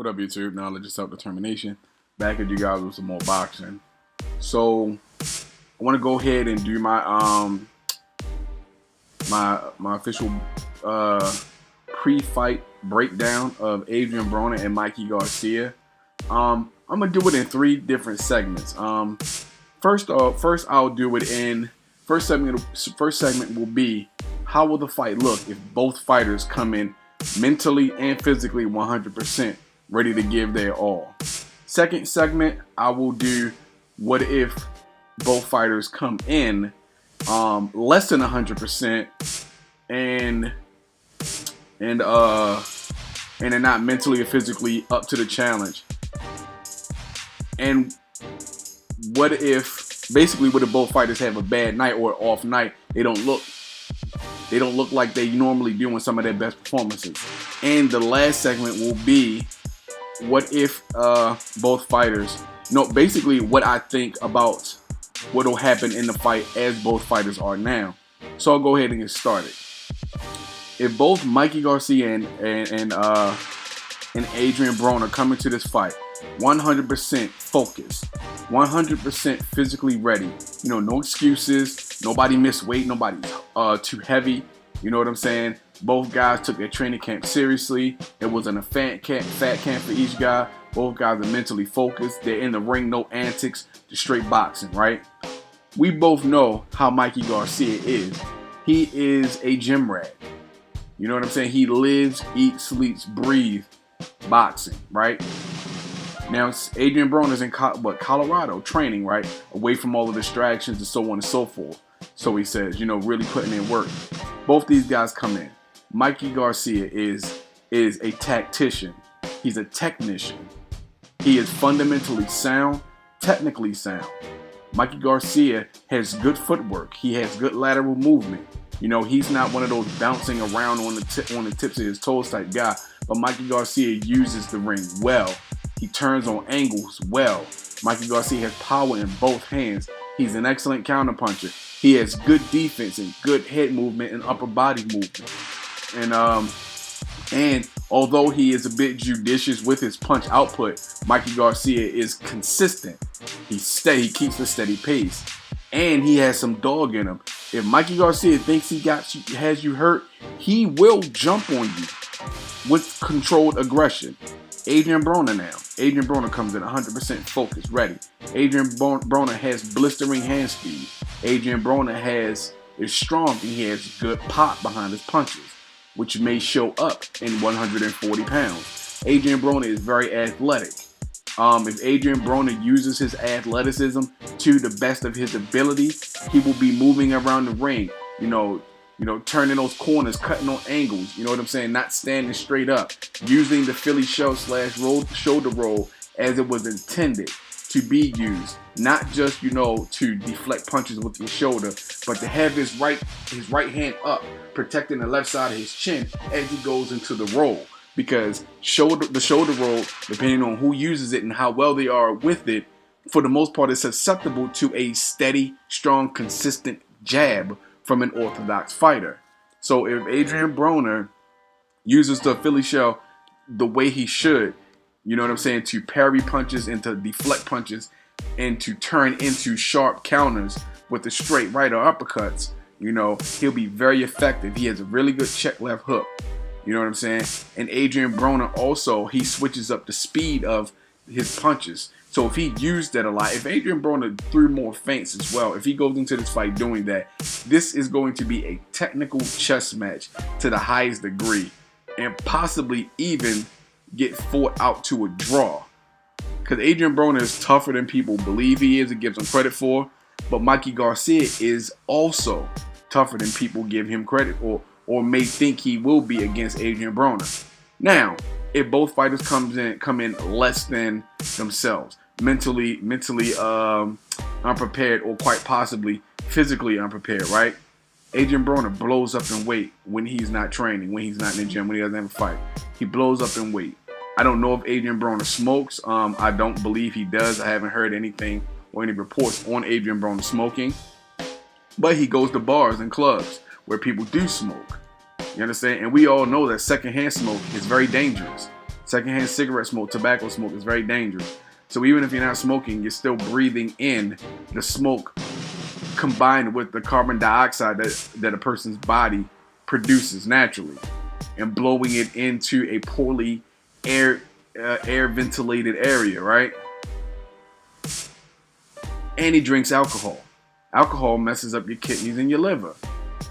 What up, YouTube? Knowledge of self-determination. Back at you guys with some more boxing. So I want to go ahead and do my my official pre-fight breakdown of Adrian Broner and Mikey Garcia. I'm gonna do it in 3 different segments. First I'll do it in first segment will be how will the fight look if both fighters come in mentally and physically 100% ready to give their all. Second segment, I will do what if both fighters come in less than 100% and they're not mentally or physically up to the challenge. And what if both fighters have a bad night or an off night? They don't look like they normally do in some of their best performances. And the last segment will be what if both fighters, basically what I think about what will happen in the fight as both fighters are now. So I'll go ahead and get started. If both Mikey Garcia and Adrian Broner come into this fight 100% focused, 100% physically ready, no excuses, nobody missed weight, nobody's too heavy, you know what I'm saying? Both guys took their training camp seriously. It wasn't a fat camp for each guy. Both guys are mentally focused. They're in the ring, no antics, just straight boxing, right? We both know how Mikey Garcia is. He is a gym rat. You know what I'm saying? He lives, eats, sleeps, breathes boxing, right? Now, Adrian Broner's in Colorado training, right? Away from all the distractions and so on and so forth. So he says, really putting in work. Both these guys come in. Mikey Garcia is a tactician. He's a technician. He is fundamentally sound, technically sound. Mikey Garcia has good footwork. He has good lateral movement. He's not one of those bouncing around on the tips of his toes type guy. But Mikey Garcia uses the ring well. He turns on angles well. Mikey Garcia has power in both hands. He's an excellent counterpuncher. He has good defense and good head movement and upper body movement. And although he is a bit judicious with his punch output, Mikey Garcia is consistent. He's steady. He keeps a steady pace. And he has some dog in him. If Mikey Garcia thinks has you hurt, he will jump on you with controlled aggression. Adrian Broner now. Adrian Broner comes in 100% focused, ready. Adrian Broner has blistering hand speed. Adrian Broner is strong and he has good pop behind his punches, which may show up in 140 pounds. Adrian Broner is very athletic. If Adrian Broner uses his athleticism to the best of his ability, he will be moving around the ring, turning those corners, cutting on angles, you know what I'm saying? Not standing straight up, using the Philly shove / shoulder roll as it was intended to be used. Not just, to deflect punches with your shoulder, but to have his right hand up, protecting the left side of his chin as he goes into the roll. Because the shoulder roll, depending on who uses it and how well they are with it, for the most part, is susceptible to a steady, strong, consistent jab from an orthodox fighter. So if Adrian Broner uses the Philly shell the way he should, to parry punches and to deflect punches and to turn into sharp counters with the straight right or uppercuts, he'll be very effective. He has a really good check left hook. You know what I'm saying? And Adrian Broner also, he switches up the speed of his punches. So if he used that a lot, if Adrian Broner threw more feints as well, if he goes into this fight doing that, this is going to be a technical chess match to the highest degree and possibly even get fought out to a draw. Because Adrian Broner is tougher than people believe he is and gives him credit for, but Mikey Garcia is also tougher than people give him credit or may think he will be against Adrian Broner. Now, if both fighters come in less than themselves, mentally unprepared or quite possibly physically unprepared, right? Adrian Broner blows up in weight when he's not training, when he's not in the gym, when he doesn't have a fight. He blows up in weight. I don't know if Adrian Broner smokes. I don't believe he does. I haven't heard anything or any reports on Adrian Broner smoking. But he goes to bars and clubs where people do smoke. You understand? And we all know that secondhand smoke is very dangerous. Secondhand cigarette smoke, tobacco smoke is very dangerous. So even if you're not smoking, you're still breathing in the smoke combined with the carbon dioxide that a person's body produces naturally, and blowing it into a poorly air ventilated area, right? And he drinks alcohol. Alcohol messes up your kidneys and your liver,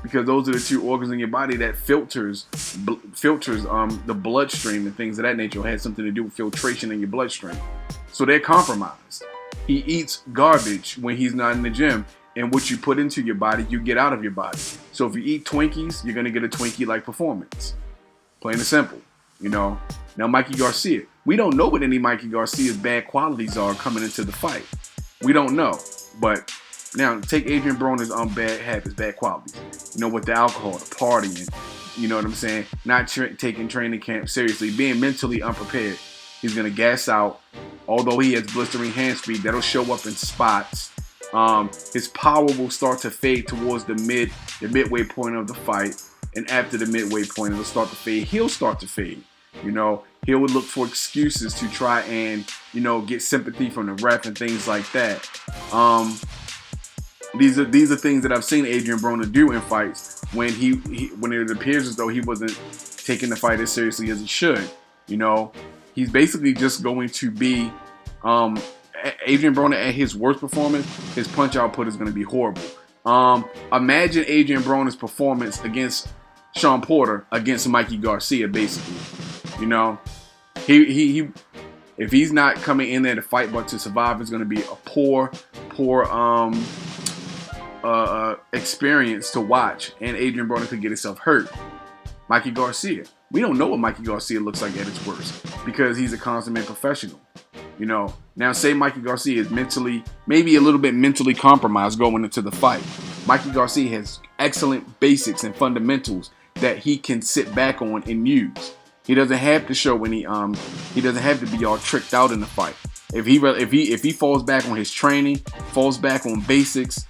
because those are the two organs in your body that filters the bloodstream and things of that nature. It has something to do with filtration in your bloodstream. So they're compromised. He eats garbage when he's not in the gym, and what you put into your body, you get out of your body. So if you eat Twinkies, you're gonna get a Twinkie-like performance. Plain and simple, you know. Now Mikey Garcia, we don't know what any Mikey Garcia's bad qualities are coming into the fight. We don't know, but now take Adrian Broner's bad habits, bad qualities. You know, with the alcohol, the partying. You know what I'm saying? Not taking training camp seriously, being mentally unprepared. He's gonna gas out. Although he has blistering hand speed, that'll show up in spots. His power will start to fade towards the midway point of the fight, and after the midway point, it'll start to fade. He'll start to fade. You know, he'll look for excuses to try and, you know, get sympathy from the ref and things like that. These are things that I've seen Adrian Broner do in fights when when it appears as though he wasn't taking the fight as seriously as he should. You know, he's basically just going to be Adrian Broner at his worst performance. His punch output is going to be horrible. Imagine Adrian Broner's performance against Sean Porter against Mikey Garcia, basically. You know, he if he's not coming in there to fight but to survive, it's going to be a poor experience to watch, and Adrian Broner could get himself hurt. Mikey Garcia, we don't know what Mikey Garcia looks like at his worst because he's a consummate professional. You know, now say Mikey Garcia is maybe a little bit mentally compromised going into the fight. Mikey Garcia has excellent basics and fundamentals that he can sit back on and use. He doesn't have to show any he doesn't have to be all tricked out in the fight. If he falls back on his training, falls back on basics,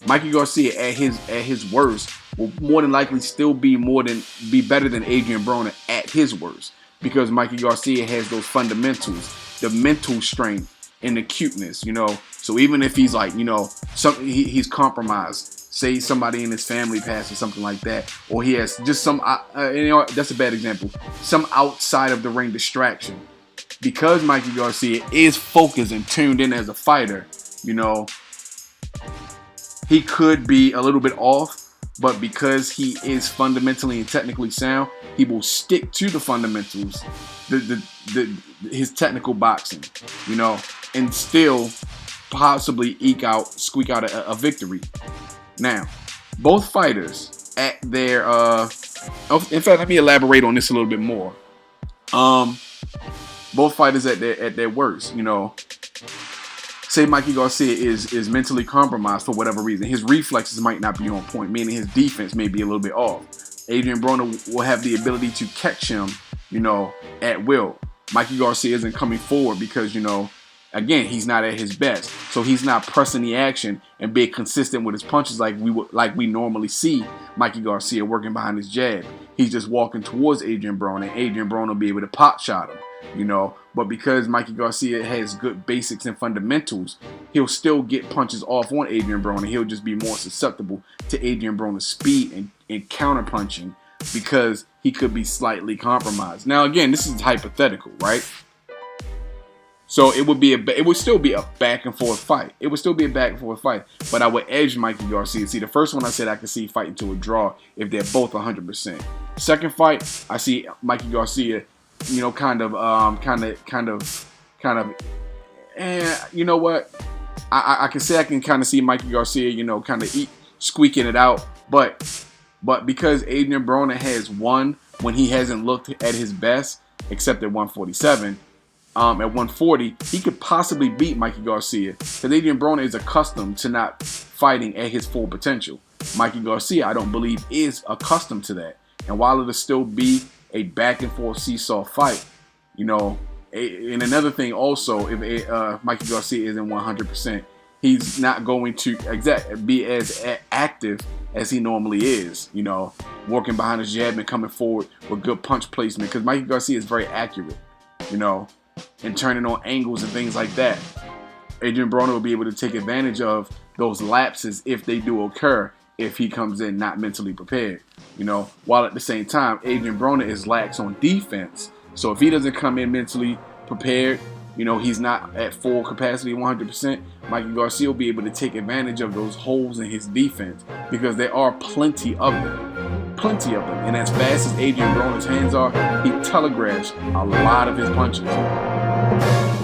Mikey Garcia at his worst will more than likely still be better than Adrian Broner at his worst, because Mikey Garcia has those fundamentals, the mental strength and the cuteness, you know. So even if he's like, you know, he's compromised, say somebody in his family passed or something like that, or he has just some, you know, that's a bad example, some outside of the ring distraction. Because Mikey Garcia is focused and tuned in as a fighter, you know, he could be a little bit off, but because he is fundamentally and technically sound, he will stick to the fundamentals, his technical boxing, you know, and still possibly squeak out a victory. Now, both fighters at their in fact, let me elaborate on this a little bit more. Both fighters at their worst, you know. Say Mikey Garcia is mentally compromised for whatever reason. His reflexes might not be on point, meaning his defense may be a little bit off. Adrian Broner will have the ability to catch him, you know, at will. Mikey Garcia isn't coming forward because, you know, again, he's not at his best. So he's not pressing the action and being consistent with his punches like we normally see Mikey Garcia working behind his jab. He's just walking towards Adrian Broner, and Adrian Broner will be able to pop shot him, you know. But because Mikey Garcia has good basics and fundamentals, he'll still get punches off on Adrian Broner. He'll just be more susceptible to Adrian Broner's speed and counter punching because he could be slightly compromised. Now, again, this is hypothetical, right? So it would still be a back and forth fight. It would still be a back and forth fight, but I would edge Mikey Garcia. See, the first one I said I could see fighting to a draw if they're both 100%. Second fight, I see Mikey Garcia, you know, kind of, you know what? I can say I can kind of see Mikey Garcia, you know, kind of squeaking it out, but because Adrian Broner has won when he hasn't looked at his best, except at 147. At 140, he could possibly beat Mikey Garcia because Adrian Broner is accustomed to not fighting at his full potential. Mikey Garcia, I don't believe, is accustomed to that. And while it'll still be a back and forth seesaw fight, you know, and another thing also, if Mikey Garcia isn't 100%, he's not going to be as active as he normally is, you know, working behind his jab and coming forward with good punch placement, because Mikey Garcia is very accurate, you know, and turning on angles and things like that. Adrian Broner will be able to take advantage of those lapses if they do occur, if he comes in not mentally prepared, you know, while at the same time, Adrian Broner is lax on defense. So if he doesn't come in mentally prepared, you know, he's not at full capacity 100%, Mikey Garcia will be able to take advantage of those holes in his defense, because there are plenty of them. Plenty of them. And as fast as Adrian Broner's hands are, he telegraphs a lot of his punches.